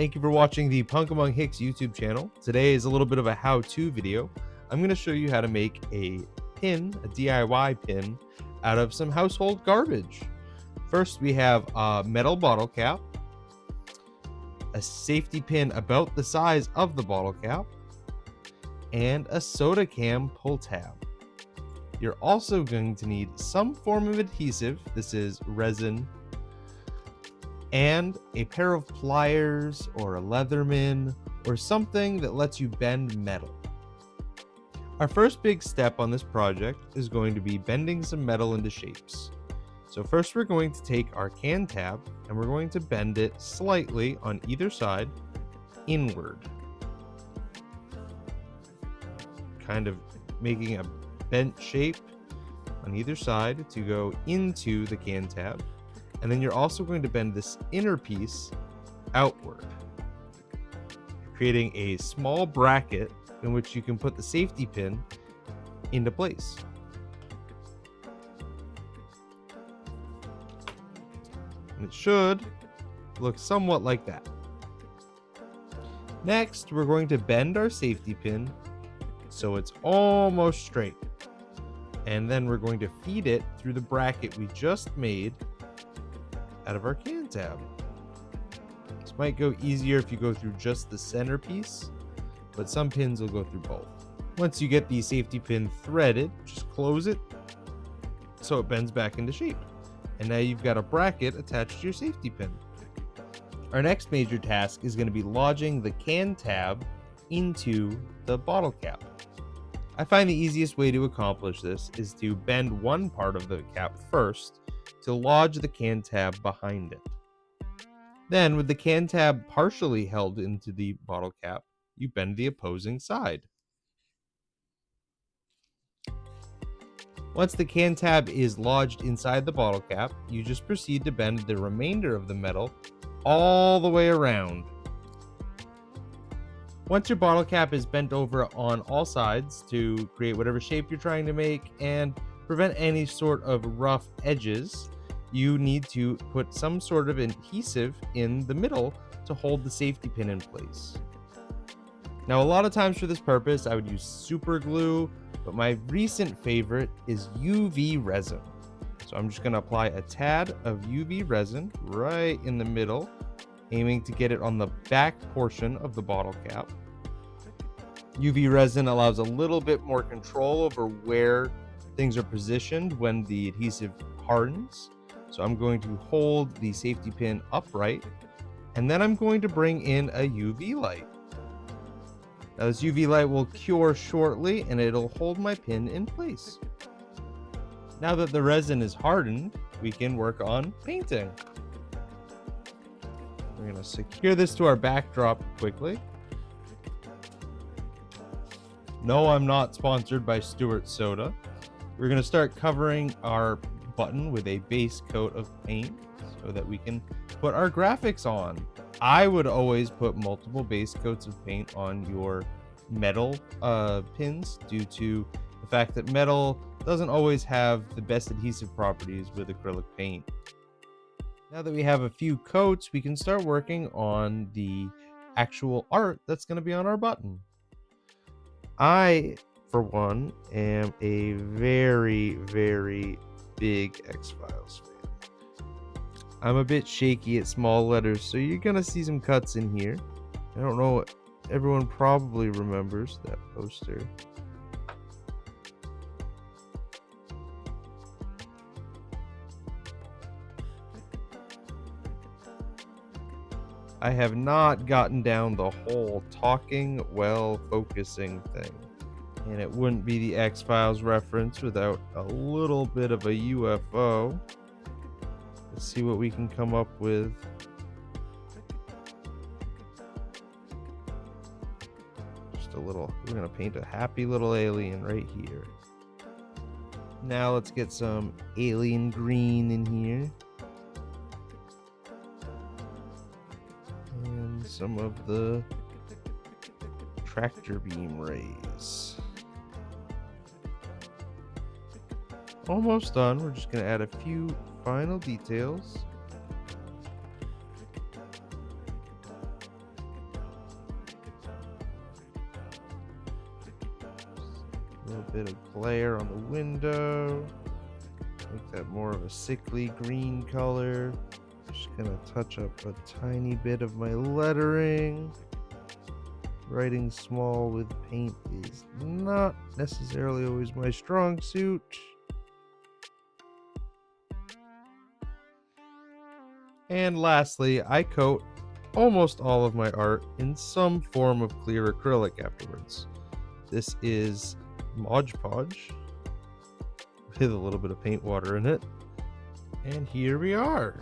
Thank you for watching the Punk Among Hicks YouTube channel. Today is a little bit of a how-to video. I'm going to show you how to make a pin, a DIY pin, out of some household garbage. First, we have a metal bottle cap, a safety pin about the size of the bottle cap, and a soda can pull tab. You're also going to need some form of adhesive. This is resin, and a pair of pliers or a Leatherman or something that lets you bend metal. Our first big step on this project is going to be bending some metal into shapes. So first we're going to take our can tab and we're going to bend it slightly on either side inward, kind of making a bent shape on either side to go into the can tab. And then you're also going to bend this inner piece outward, creating a small bracket in which you can put the safety pin into place. And it should look somewhat like that. Next, we're going to bend our safety pin so it's almost straight. And then we're going to feed it through the bracket we just made out of our can tab. This might go easier if you go through just the center piece, but some pins will go through both. Once you get the safety pin threaded, just close it so it bends back into shape. And now you've got a bracket attached to your safety pin. Our next major task is going to be lodging the can tab into the bottle cap. I find the easiest way to accomplish this is to bend one part of the cap first to lodge the can tab behind it. Then, with the can tab partially held into the bottle cap, you bend the opposing side. Once the can tab is lodged inside the bottle cap, you just proceed to bend the remainder of the metal all the way around. Once your bottle cap is bent over on all sides to create whatever shape you're trying to make and prevent any sort of rough edges, you need to put some sort of adhesive in the middle to hold the safety pin in place. Now, a lot of times for this purpose, I would use super glue, but my recent favorite is UV resin. So I'm just going to apply a tad of UV resin right in the middle, aiming to get it on the back portion of the bottle cap. UV resin allows a little bit more control over where things are positioned when the adhesive hardens. So I'm going to hold the safety pin upright, and then I'm going to bring in a UV light. Now this UV light will cure shortly and it'll hold my pin in place. Now that the resin is hardened, we can work on painting. We're going to secure this to our backdrop quickly. No, I'm not sponsored by Stuart Soda. We're going to start covering our button with a base coat of paint so that we can put our graphics on. I would always put multiple base coats of paint on your metal pins due to the fact that metal doesn't always have the best adhesive properties with acrylic paint. Now that we have a few coats, we can start working on the actual art that's going to be on our button. I, for one, am a very, very big X-Files fan. I'm a bit shaky at small letters, so you're gonna see some cuts in here. I don't know, everyone probably remembers that poster. I have not gotten down the whole talking while focusing thing. And it wouldn't be the X-Files reference without a little bit of a UFO. Let's see what we can come up with. Just a little, we're gonna paint a happy little alien right here. Now let's get some alien green in here. And some of the tractor beam rays. Almost done. We're just going to add a few final details. little bit of glare on the window. Make that more of a sickly green color. Just gonna touch up a tiny bit of my lettering. Writing small with paint is not necessarily always my strong suit. And lastly, I coat almost all of my art in some form of clear acrylic afterwards. This is Mod Podge with a little bit of paint water in it. And here we are.